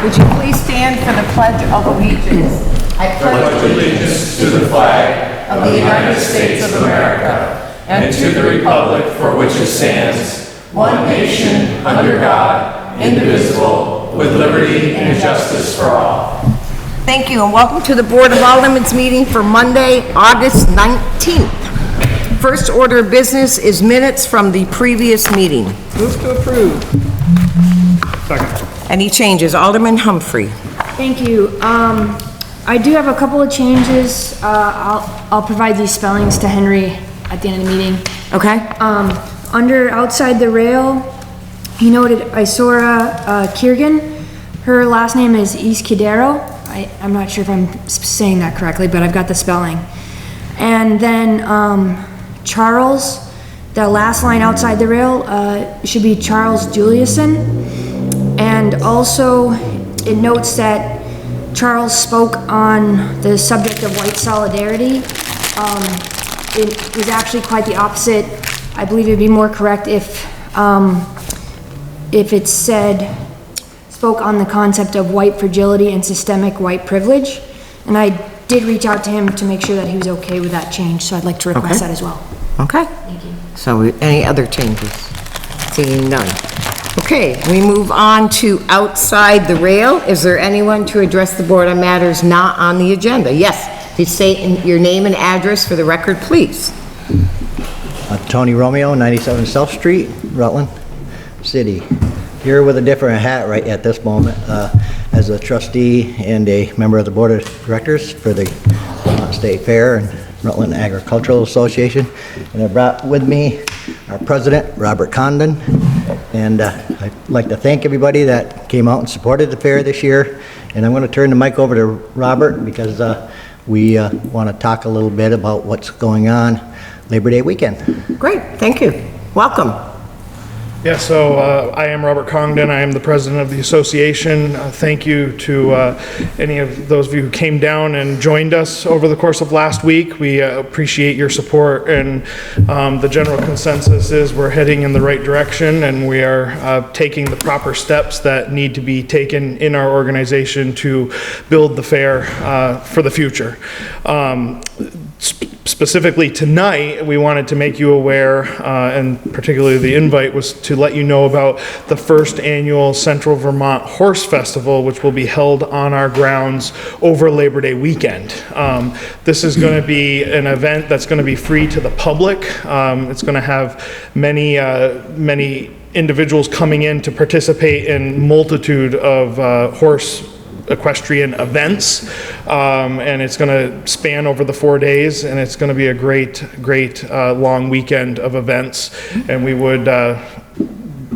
Would you please stand for the Pledge of Allegiance? I pledge allegiance to the flag of the United States of America and to the republic for which it stands, one nation, under God, indivisible, with liberty and justice for all. Thank you, and welcome to the Board of Aldermen's meeting for Monday, August 19th. First order of business is minutes from the previous meeting. Move to approve. Second. Any changes? Alderman Humphrey. Thank you. I do have a couple of changes. I'll provide these spellings to Henry at the end of the meeting. Okay. Under outside the rail, he noted Isora Kiergan. Her last name is Izquierdo. I'm not sure if I'm saying that correctly, but I've got the spelling. And then Charles, the last line outside the rail, should be Charles Juliuson. And also, it notes that Charles spoke on the subject of white solidarity. It was actually quite the opposite. I believe it'd be more correct if it said, spoke on the concept of white fragility and systemic white privilege. And I did reach out to him to make sure that he was okay with that change, so I'd like to request that as well. Okay. Thank you. So any other changes? Seeing none. Okay, we move on to outside the rail. Is there anyone to address the board on matters not on the agenda? Yes, please state your name and address for the record, please. Tony Romeo, 97 South Street, Rutland City. Here with a different hat right at this moment as a trustee and a member of the board of directors for the Vermont State Fair and Rutland Agricultural Association. And I brought with me our president, Robert Condon. And I'd like to thank everybody that came out and supported the fair this year. And I'm going to turn the mic over to Robert because we want to talk a little bit about what's going on Labor Day weekend. Great, thank you. Welcome. Yeah, so I am Robert Congdon. I am the president of the association. Thank you to any of those of you who came down and joined us over the course of last week. We appreciate your support, and the general consensus is we're heading in the right direction, and we are taking the proper steps that need to be taken in our organization to build the fair for the future. Specifically tonight, we wanted to make you aware, and particularly the invite was to let you know about the first annual Central Vermont Horse Festival, which will be held on our grounds over Labor Day weekend. This is going to be an event that's going to be free to the public. It's going to have many individuals coming in to participate in multitude of horse equestrian events, and it's going to span over the 4 days, and it's going to be a great long weekend of events, and we would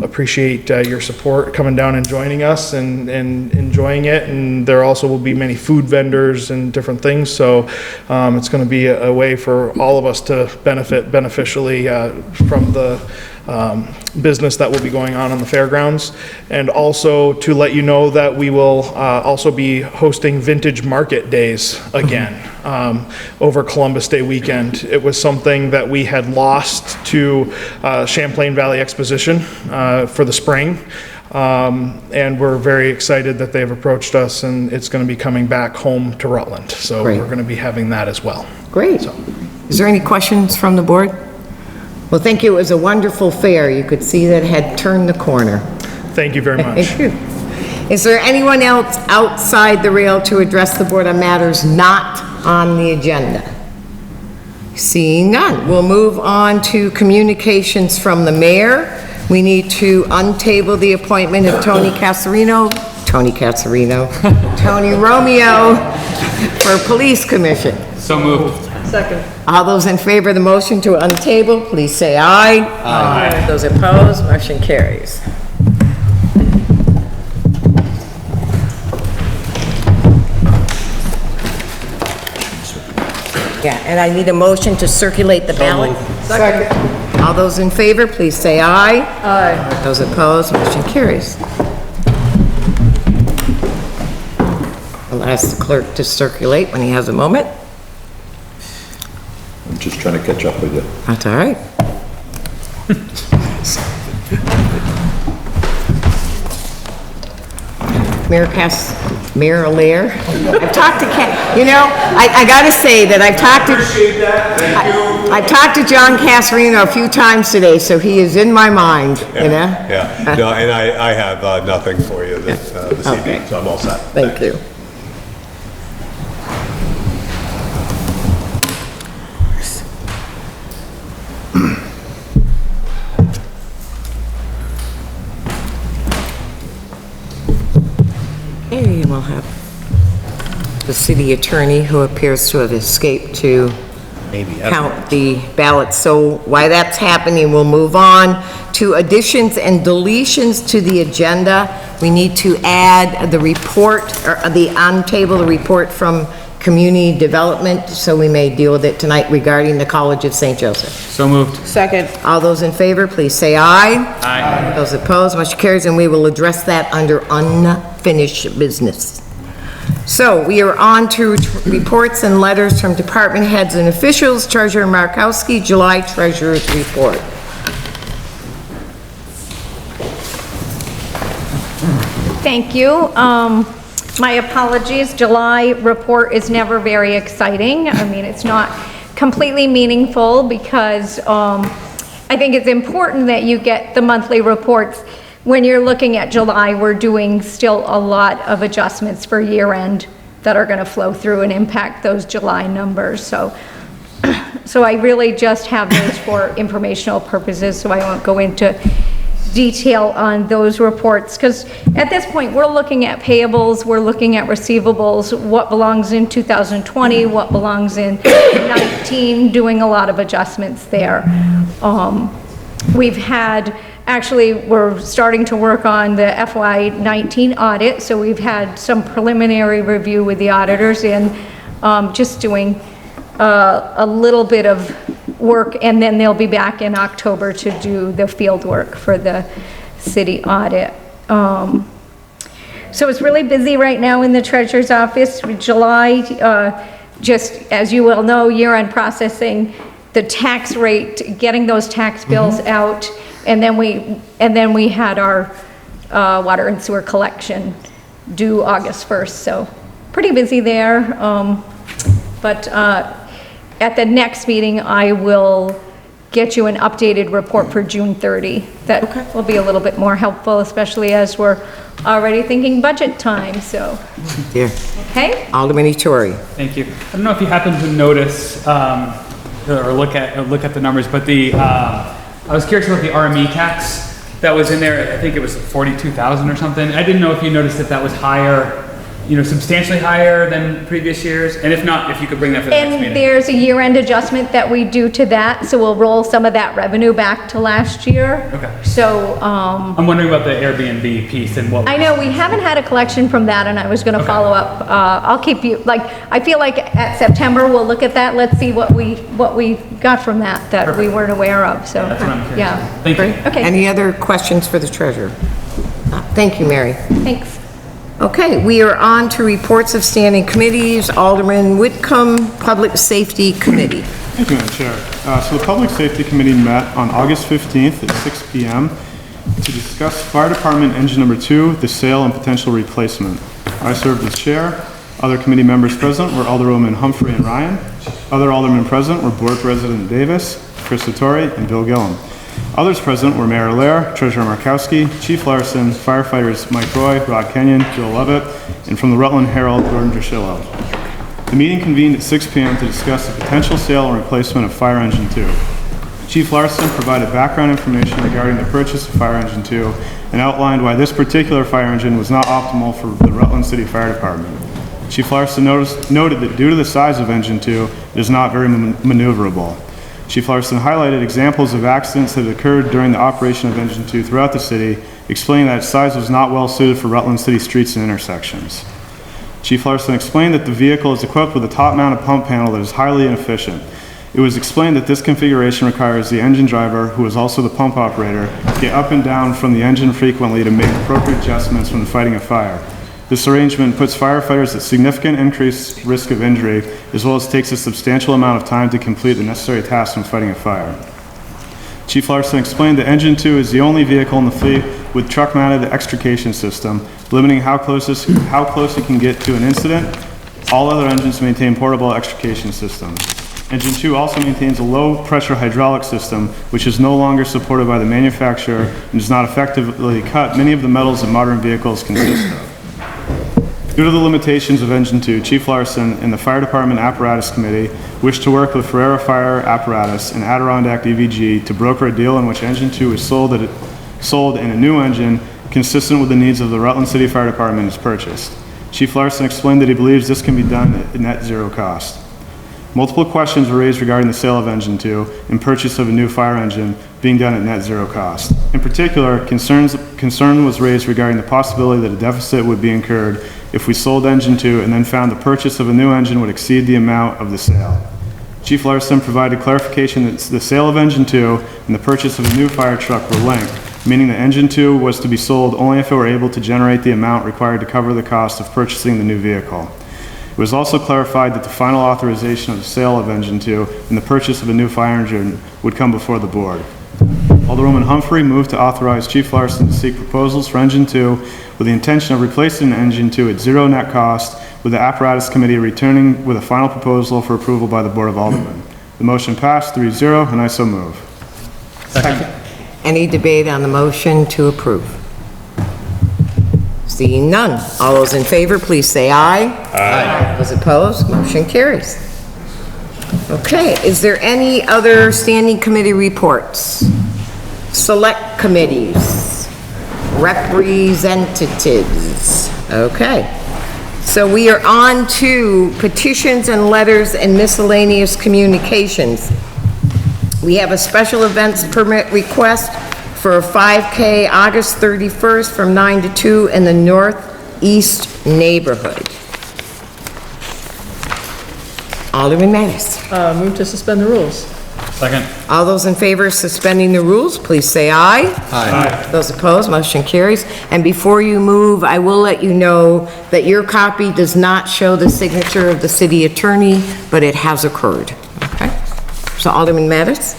appreciate your support coming down and joining us and enjoying it. And there also will be many food vendors and different things, so it's going to be a way for all of us to benefit beneficially from the business that will be going on the fairgrounds. And also to let you know that we will also be hosting vintage market days again over Columbus Day weekend. It was something that we had lost to Champlain Valley Exposition for the spring. And we're very excited that they've approached us, and it's going to be coming back home to Rutland. So Great. We're going to be having that as well. Great. So. Is there any questions from the board? Well, thank you. It was a wonderful fair. You could see that it had turned the corner. Thank you very much. Thank you. Is there anyone else outside the rail to address the board on matters not on the agenda? Seeing none, we'll move on to communications from the mayor. We need to untable the appointment of Tony Romeo for Police Commission. So moved. Second. All those in favor of the motion to untable, please say aye. Aye. Those opposed, motion carries. Yeah, and I need a motion to circulate the ballot. Second. All those in favor, please say aye. Aye. Those opposed, motion carries. I'll ask the clerk to circulate when he has a moment. I'm just trying to catch up with you. That's all right. Mayor Lair. I've talked to I gotta say that I've talked to... Appreciate that, thank you. I've talked to John Casarino a few times today, so he is in my mind, you know? Yeah, no, and I have nothing for you this Okay. evening, so I'm all set. Thank you. Okay, we'll have the city attorney, who appears to have escaped, to count the ballots. So while that's happening, we'll move on to additions and deletions to the agenda. We need to add the report, or the Untable, the report from Community Development, so we may deal with it tonight regarding the College of St. Joseph. So moved. Second. All those in favor, please say aye. Aye. Those opposed, motion carries, and we will address that under unfinished business. So we are on to reports and letters from department heads and officials. Treasurer Markowski, July Treasurer's Report. Thank you. My apologies, July report is never very exciting. I mean, it's not completely meaningful because I think it's important that you get the monthly reports. When you're looking at July, we're doing still a lot of adjustments for year end that are going to flow through and impact those July numbers. So I really just have those for informational purposes, so I won't go into detail on those reports, because at this point we're looking at payables, we're looking at receivables, what belongs in 2020, what belongs in 19, doing a lot of adjustments there. We've had, actually, we're starting to work on the FY19 audit, so we've had some preliminary review with the auditors and just doing a little bit of work, and then they'll be back in October to do the field work for the city audit. So it's really busy right now in the treasurer's office. July, just as you well know, year-end processing, the tax rate, getting those tax bills out, and then we had our water and sewer collection due August 1st. So pretty busy there. But at the next meeting, I will get you an updated report for June 30. That will be a little bit more helpful, especially as we're already thinking budget time, so. Dear. Okay? Alderman Ettore. Thank you. I don't know if you happen to notice or look at the numbers, but I was curious about the RME tax that was in there. I think it was 42,000 or something. I didn't know if you noticed that was higher, substantially higher than previous years, and if not, if you could bring that for the next meeting. And there's a year-end adjustment that we do to that, so we'll roll some of that revenue back to last year. Okay. So, I'm wondering about the Airbnb piece and what. I know we haven't had a collection from that, and I was gonna follow up. I'll keep you, I feel like at September, we'll look at that. Let's see what we got from that we weren't aware of, so. That's what I'm curious Yeah. about. Thank you. Okay, Any other questions for the treasurer? Thank you, Mary. thanks. Okay, we are on to reports of standing committees. Alderman Whitcomb, Public Safety Committee. Thank you, Madam Chair. So the Public Safety Committee met on August 15th at 6 p.m. to discuss Fire Department Engine Number 2, the sale and potential replacement. I served as chair. Other committee members present were Alderwoman Humphrey and Ryan. Other aldermen present were Board President Davis, Chris Ettore, and Bill Gillum. Others present were Mayor Lair, Treasurer Markowski, Chief Larson, firefighters Mike Roy, Rod Kenyon, Joe Levitt, and from the Rutland Herald, Gordon Drashillo. The meeting convened at 6 p.m. to discuss the potential sale and replacement of Fire Engine 2. Chief Larson provided background information regarding the purchase of Fire Engine 2 and outlined why this particular fire engine was not optimal for the Rutland City Fire Department. Chief Larson noted that due to the size of Engine 2, it is not very maneuverable. Chief Larson highlighted examples of accidents that occurred during the operation of Engine 2 throughout the city, explaining that its size was not well suited for Rutland City streets and intersections. Chief Larson explained that the vehicle is equipped with a top-mounted pump panel that is highly inefficient. It was explained that this configuration requires the engine driver, who is also the pump operator, to get up and down from the engine frequently to make appropriate adjustments when fighting a fire. This arrangement puts firefighters at significant increased risk of injury, as well as takes a substantial amount of time to complete the necessary tasks when fighting a fire. Chief Larson explained that Engine 2 is the only vehicle in the fleet with truck-mounted extrication system, limiting how close it can get to an incident. All other engines maintain portable extrication systems. Engine 2 also maintains a low-pressure hydraulic system, which is no longer supported by the manufacturer and does not effectively cut many of the metals that modern vehicles consist of. Due to the limitations of Engine 2, Chief Larson and the Fire Department Apparatus Committee wish to work with Ferrera Fire Apparatus and Adirondack EVG to broker a deal in which Engine 2 is sold and a new engine consistent with the needs of the Rutland City Fire Department is purchased. Chief Larson explained that he believes this can be done at net zero cost. Multiple questions were raised regarding the sale of Engine 2 and purchase of a new fire engine being done at net zero cost. In particular, concern was raised regarding the possibility that a deficit would be incurred if we sold Engine 2 and then found the purchase of a new engine would exceed the amount of the sale. Chief Larson provided clarification that the sale of Engine 2 and the purchase of a new fire truck were linked, meaning that Engine 2 was to be sold only if it were able to generate the amount required to cover the cost of purchasing the new vehicle. It was also clarified that the final authorization of the sale of Engine 2 and the purchase of a new fire engine would come before the board. Alderman Humphrey moved to authorize Chief Larson to seek proposals for Engine 2 with the intention of replacing Engine 2 at zero net cost, with the Apparatus Committee returning with a final proposal for approval by the Board of Aldermen. The motion passed 3-0, and I so move. Second. Any debate on the motion to approve? Seeing none. All those in favor, please say aye. Aye. Those opposed, motion carries. Okay, is there any other standing committee reports? Select committees, representatives. Okay. So we are on to petitions and letters and miscellaneous communications. We have a special events permit request for a 5K August 31st from 9 to 2 in the northeast neighborhood. Alderman Mattis. Move to suspend the rules. Second. All those in favor of suspending the rules, please say aye. Aye. Those opposed, motion carries. And before you move, I will let you know that your copy does not show the signature of the city attorney, but it has occurred. Okay? So Alderman Mattis?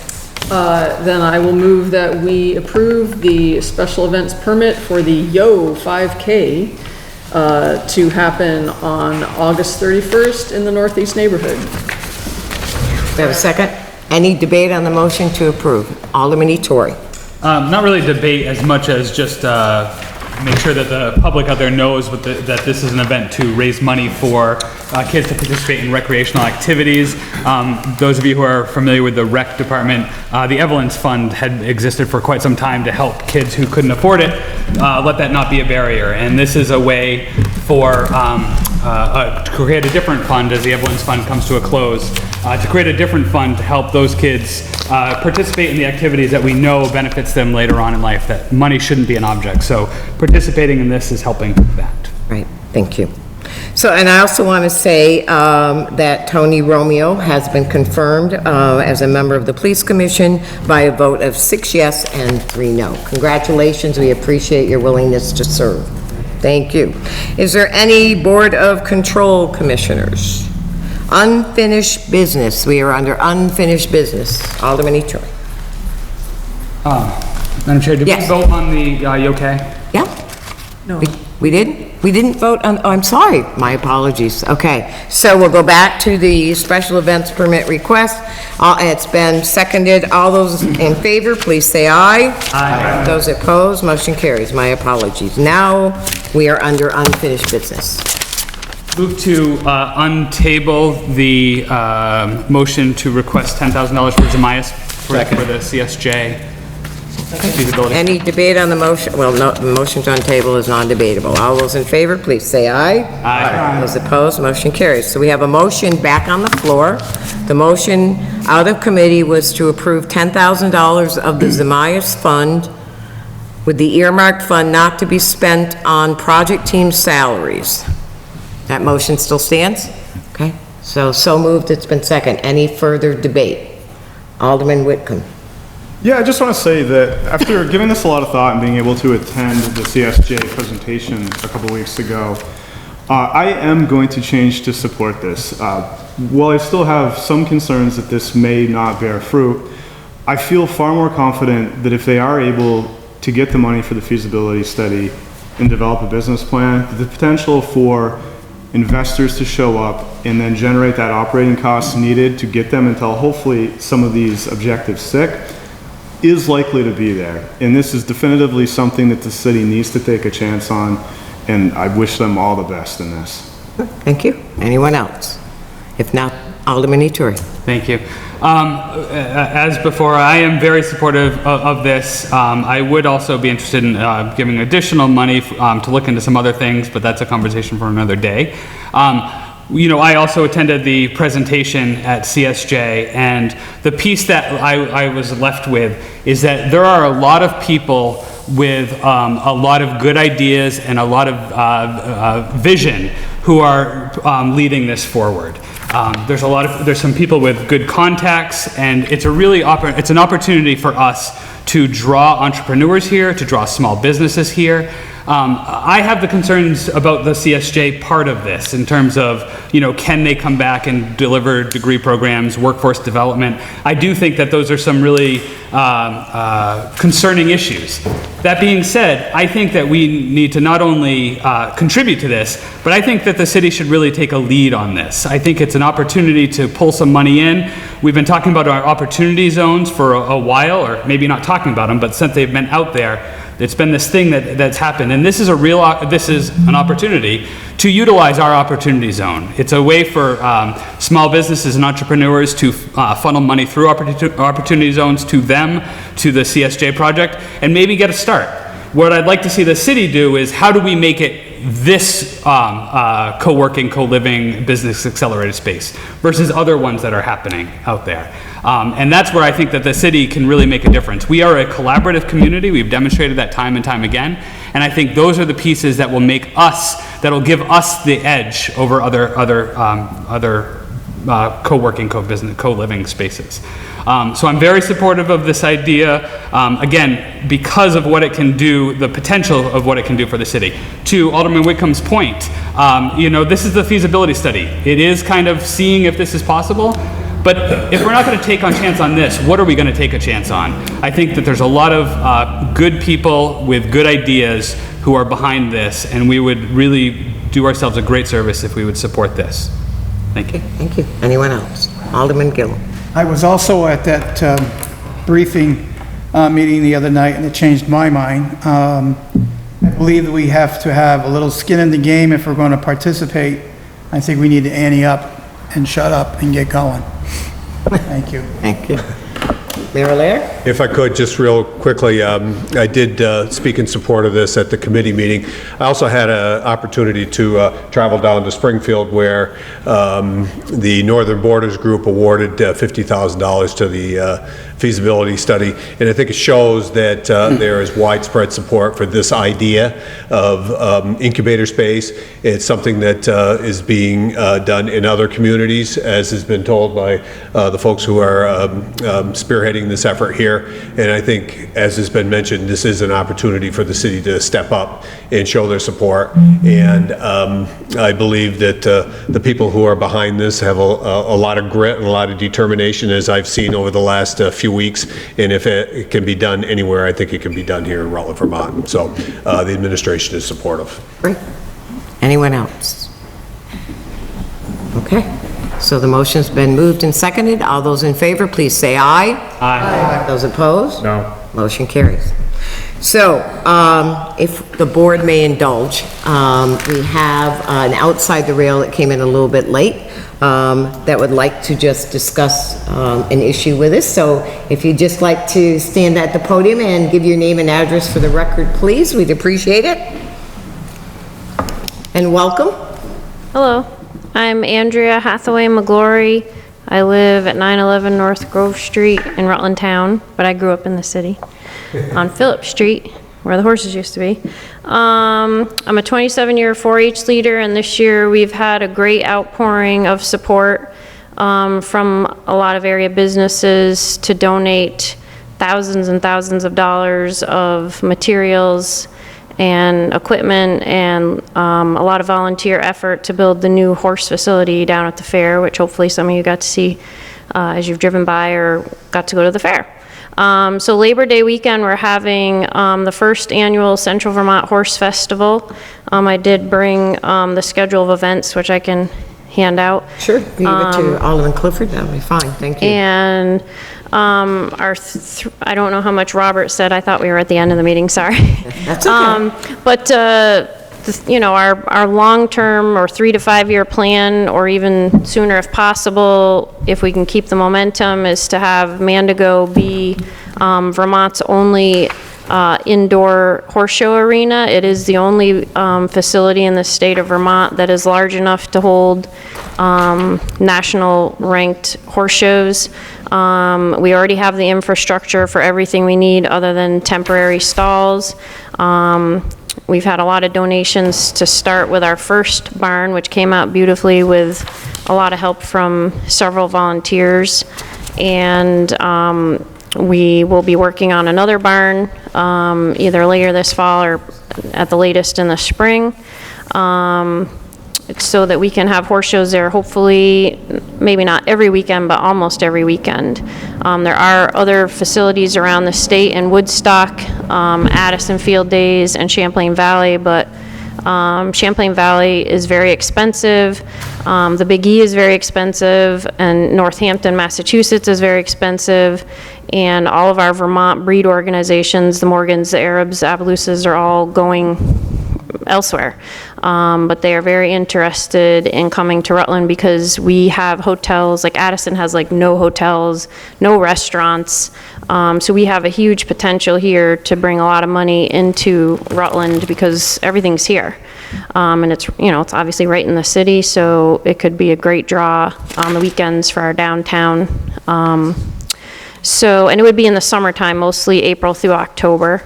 Then I will move that we approve the special events permit for the Yo 5K to happen on August 31st in the northeast neighborhood. We have a second? Any debate on the motion to approve? Alderman Ettore. Not really debate as much as just make sure that the public out there knows that this is an event to raise money for kids to participate in recreational activities. Those of you who are familiar with the rec department, the Evelyn's Fund had existed for quite some time to help kids who couldn't afford it. Let that not be a barrier. And this is a way for to create a different fund as the Evelyn's Fund comes to a close, to create a different fund to help those kids participate in the activities that we know benefits them later on in life, that money shouldn't be an object. So participating in this is helping that. Right, thank you. So, and I also want to say that Tony Romeo has been confirmed as a member of the Police Commission by a vote of 6 yes and 3 no. Congratulations, we appreciate your willingness to serve. Thank you. Is there any Board of Control Commissioners? Unfinished business. We are under unfinished business. Alderman Ettore. Madam Chair, did Yes. we vote on the yokai? Yeah? No. We didn't? We didn't vote on, oh, I'm sorry, my apologies. Okay, so we'll go back to the special events permit request. It's been seconded. All those in favor, please say aye. Aye. Those opposed, motion carries. My apologies. Now we are under unfinished business. Move to untable the motion to request $10,000 for Zemias for the CSJ feasibility. Any debate on the motion? Well, no, the motion to untable is non-debatable. All those in favor, please say aye. Aye. Those opposed, motion carries. So we have a motion back on the floor. The motion out of committee was to approve $10,000 of the Zemias Fund with the earmarked fund not to be spent on project team salaries. That motion still stands? Okay, so moved, it's been second. Any further debate? Alderman Whitcomb. Yeah, I just want to say that after giving this a lot of thought and being able to attend the CSJ presentation a couple weeks ago, I am going to change to support this. While I still have some concerns that this may not bear fruit, I feel far more confident that if they are able to get the money for the feasibility study and develop a business plan, the potential for investors to show up and then generate that operating costs needed to get them until hopefully some of these objectives stick is likely to be there. And this is definitively something that the city needs to take a chance on, and I wish them all the best in this. Thank you. Anyone else? If not, Alderman Ituri. Thank you. As before, I am very supportive of this. I would also be interested in giving additional money to look into some other things, but that's a conversation for another day. You know, I also attended the presentation at CSJ, and the piece that I was left with is that there are a lot of people with a lot of good ideas and a lot of vision who are leading this forward. There's some people with good contacts, and it's a really it's an opportunity for us to draw entrepreneurs here, to draw small businesses here. I have the concerns about the CSJ part of this in terms of, you know, can they come back and deliver degree programs, workforce development? I do think that those are some really concerning issues. That being said, I think that we need to not only contribute to this, but I think that the city should really take a lead on this. I think it's an opportunity to pull some money in. We've been talking about our opportunity zones for a while, or maybe not talking about them, but since they've been out there, it's been this thing that's happened, and this is an opportunity to utilize our opportunity zone. It's a way for small businesses and entrepreneurs to funnel money through opportunity zones to them, to the CSJ project, and maybe get a start. What I'd like to see the city do is, how do we make it this co-working, co-living business accelerated space versus other ones that are happening out there? And that's where I think that the city can really make a difference. We are a collaborative community. We've demonstrated that time and time again. And I think those are the pieces that will that'll give us the edge over other co-working, co-business, co-living spaces. So I'm very supportive of this idea, again, because of what it can do, the potential of what it can do for the city. To Alderman Whitcomb's point, you know, this is the feasibility study. It is kind of seeing if this is possible. But if we're not going to take a chance on this, what are we going to take a chance on? I think that there's a lot of good people with good ideas who are behind this, and we would really do ourselves a great service if we would support this. Thank you. Thank you. Anyone else? Alderman Gill. I was also at that briefing meeting the other night, and it changed my mind. I believe that we have to have a little skin in the game if we're going to participate. I think we need to ante up and shut up and get going. Thank you. Thank you. Mayor Laird? If I could, just real quickly, I did speak in support of this at the committee meeting. I also had an opportunity to travel down to Springfield, where the Northern Borders Group awarded $50,000 to the feasibility study, and I think it shows that there is widespread support for this idea of incubator space. It's something that is being done in other communities, as has been told by the folks who are spearheading this effort here. And I think, as has been mentioned, this is an opportunity for the city to step up and show their support. And I believe that the people who are behind this have a lot of grit and a lot of determination, as I've seen over the last few weeks. And if it can be done anywhere, I think it can be done here in Rutland, Vermont. So the administration is supportive. Great. Anyone else? Okay. So the motion's been moved and seconded. All those in favor, please say aye. Aye. Those opposed? No. Motion carries. So, if the board may indulge, we have an outside the rail that came in a little bit late that would like to just discuss an issue with us. So if you'd just like to stand at the podium and give your name and address for the record, please, we'd appreciate it. And welcome. Hello, I'm Andrea Hathaway McGlory. I live at 911 North Grove Street in Rutland Town, but I grew up in the city on Phillip Street, where the horses used to be. I'm a 27-year 4-H leader, and this year we've had a great outpouring of support from a lot of area businesses to donate thousands and thousands of dollars of materials and equipment, and a lot of volunteer effort to build the new horse facility down at the fair, which hopefully some of you got to see as you've driven by or got to go to the fair. So Labor Day weekend, we're having the first annual Central Vermont Horse Festival. I did bring the schedule of events, which I can hand out. Sure, give it to Alderman Clifford, that'll be fine, thank you. And I don't know how much Robert said, I thought we were at the end of the meeting, sorry. That's okay. But, you know, our long-term or 3 to 5 year plan, or even sooner if possible, if we can keep the momentum, is to have Mandigo be Vermont's only indoor horse show arena. It is the only facility in the state of Vermont that is large enough to hold national ranked horse shows. We already have the infrastructure for everything we need other than temporary stalls. We've had a lot of donations to start with our first barn, which came out beautifully with a lot of help from several volunteers. And we will be working on another barn either later this fall or at the latest in the spring, so that we can have horse shows there, hopefully, maybe not every weekend, but almost every weekend. There are other facilities around the state in Woodstock, Addison Field Days, and Champlain Valley, but Champlain Valley is very expensive. The Big E is very expensive, and Northampton, Massachusetts is very expensive, and all of our Vermont breed organizations, the Morgans, the Arabs, the Appaloosas, are all going elsewhere. But they are very interested in coming to Rutland because we have hotels, like Addison has like no hotels, no restaurants. So we have a huge potential here to bring a lot of money into Rutland because everything's here. And it's, you know, it's obviously right in the city, so it could be a great draw on the weekends for our downtown. And it would be in the summertime, mostly April through October.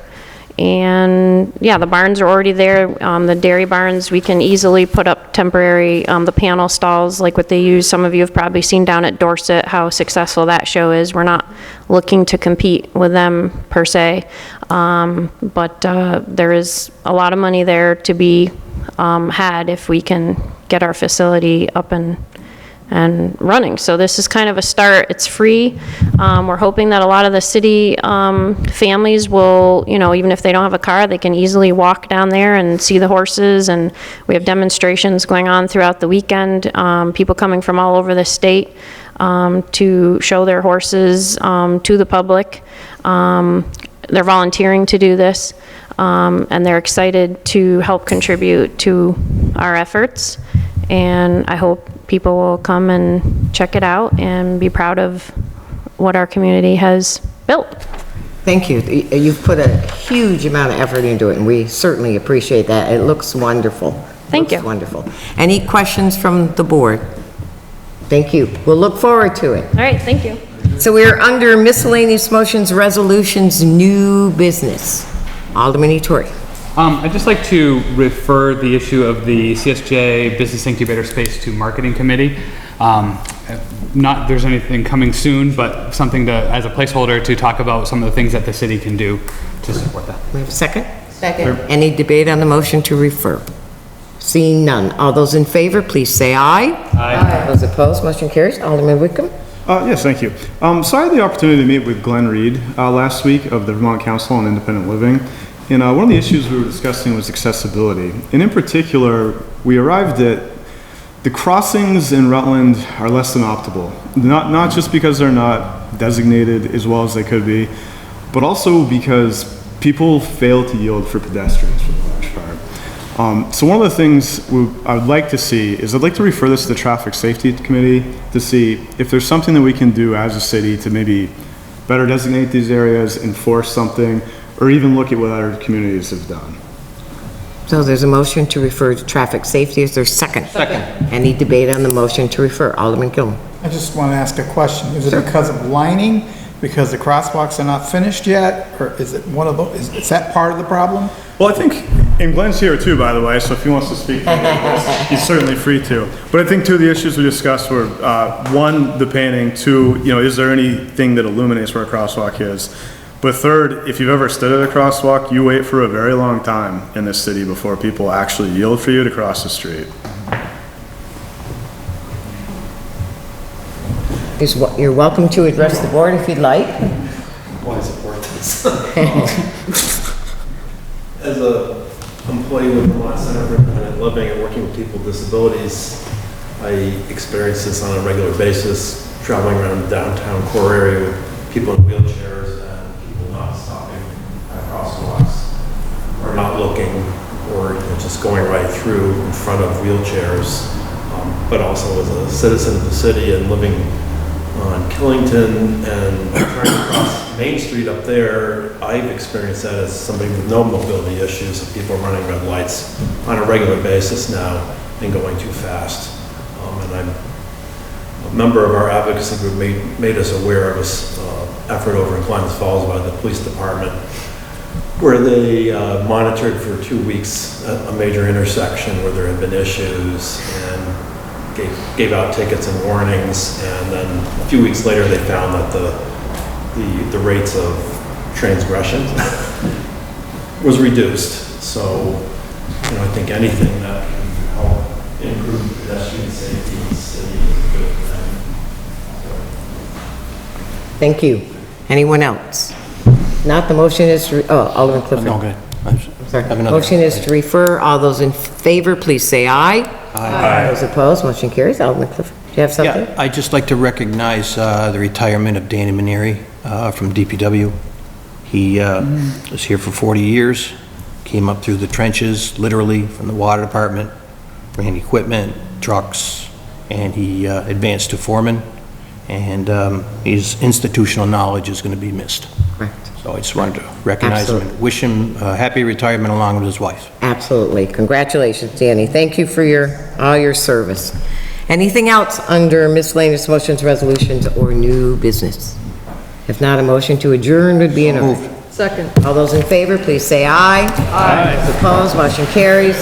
And yeah, the barns are already there. The dairy barns, we can easily put up temporary, the panel stalls like what they use. Some of you have probably seen down at Dorset how successful that show is. We're not looking to compete with them per se, but there is a lot of money there to be had if we can get our facility up and running. So this is kind of a start. It's free. We're hoping that a lot of the city families will, you know, even if they don't have a car, they can easily walk down there and see the horses. And we have demonstrations going on throughout the weekend. People coming from all over the state to show their horses to the public. They're volunteering to do this, and they're excited to help contribute to our efforts. And I hope people will come and check it out and be proud of what our community has built. Thank you. You've put a huge amount of effort into it, and we certainly appreciate that. It looks wonderful. Thank you. Looks wonderful. Any questions from the board? Thank you. We'll look forward to it. All right, thank you. So we are under miscellaneous motions, resolutions, new business. Alderman Ettore. I'd just like to refer the issue of the CSJ Business Incubator Space to Marketing Committee. Not there's anything coming soon, but something to, as a placeholder, to talk about some of the things that the city can do to support that. We have a second? Second. Any debate on the motion to refer? Seeing none. All those in favor, please say aye. Aye. Those opposed, motion carries. Alderman Whitcomb. Yes, thank you. So I had the opportunity to meet with Glenn Reed last week of the Vermont Council on Independent Living. And one of the issues we were discussing was accessibility. And in particular, we arrived at the crossings in Rutland are less than optimal. Not just because they're not designated as well as they could be, but also because people fail to yield for pedestrians for the most part. So one of the things I would like to see is I'd like to refer this to the Traffic Safety Committee to see if there's something that we can do as a city to maybe better designate these areas, enforce something, or even look at what other communities have done. So there's a motion to refer to traffic safety. Is there a second? Second. Any debate on the motion to refer? Alderman Gilman. I just want to ask a question. Is it because of lining, because the crosswalks are not finished yet, or is it one of those, is that part of the problem? Well, I think, and Glenn's here too, by the way, so if he wants to speak, he's certainly free to. But I think two of the issues we discussed were, one, the painting, two, you know, is there anything that illuminates where a crosswalk is? But third, if you've ever stood at a crosswalk, you wait for a very long time in this city before people actually yield for you to cross the street. You're welcome to address the board if you'd like. why I support this. As a employee with Vermont Center for Independent Living and working with people with disabilities, I experience this on a regular basis, traveling around the downtown core area with people in wheelchairs and people not stopping at crosswalks or not looking or just going right through in front of wheelchairs. But also as a citizen of the city and living on Killington and trying to cross Main Street up there, I've experienced that as somebody with no mobility issues, of people running red lights on a regular basis now and going too fast. And I'm a member of our advocacy group made us aware of this effort over in Klamath Falls by the police department, where they monitored for 2 weeks a major intersection where there had been issues and gave out tickets and warnings, and then a few weeks later they found that the rates of transgressions was reduced. So, I think anything that can help improve pedestrian safety in the city is a good thing. Thank you. Anyone else? Not the motion is, Alderman Clifford. No, good. Sorry. Motion is to refer. All those in favor, please say aye. Aye. Those opposed, motion carries. Alderman Clifford, do you have something? Yeah, I'd just like to recognize the retirement of Danny Manieri from DPW. He was here for 40 years, came up through the trenches, literally, from the water department, ran equipment, trucks, and he advanced to foreman, and his institutional knowledge is going to be missed. Correct. So I just wanted to recognize him and wish him a happy retirement along with his wife. Absolutely. Congratulations, Danny. Thank you for all your service. Anything else under miscellaneous motions, resolutions, or new business? If not, a motion to adjourn would be in order. Second. All those in favor, please say aye. Aye. Those opposed, motion carries.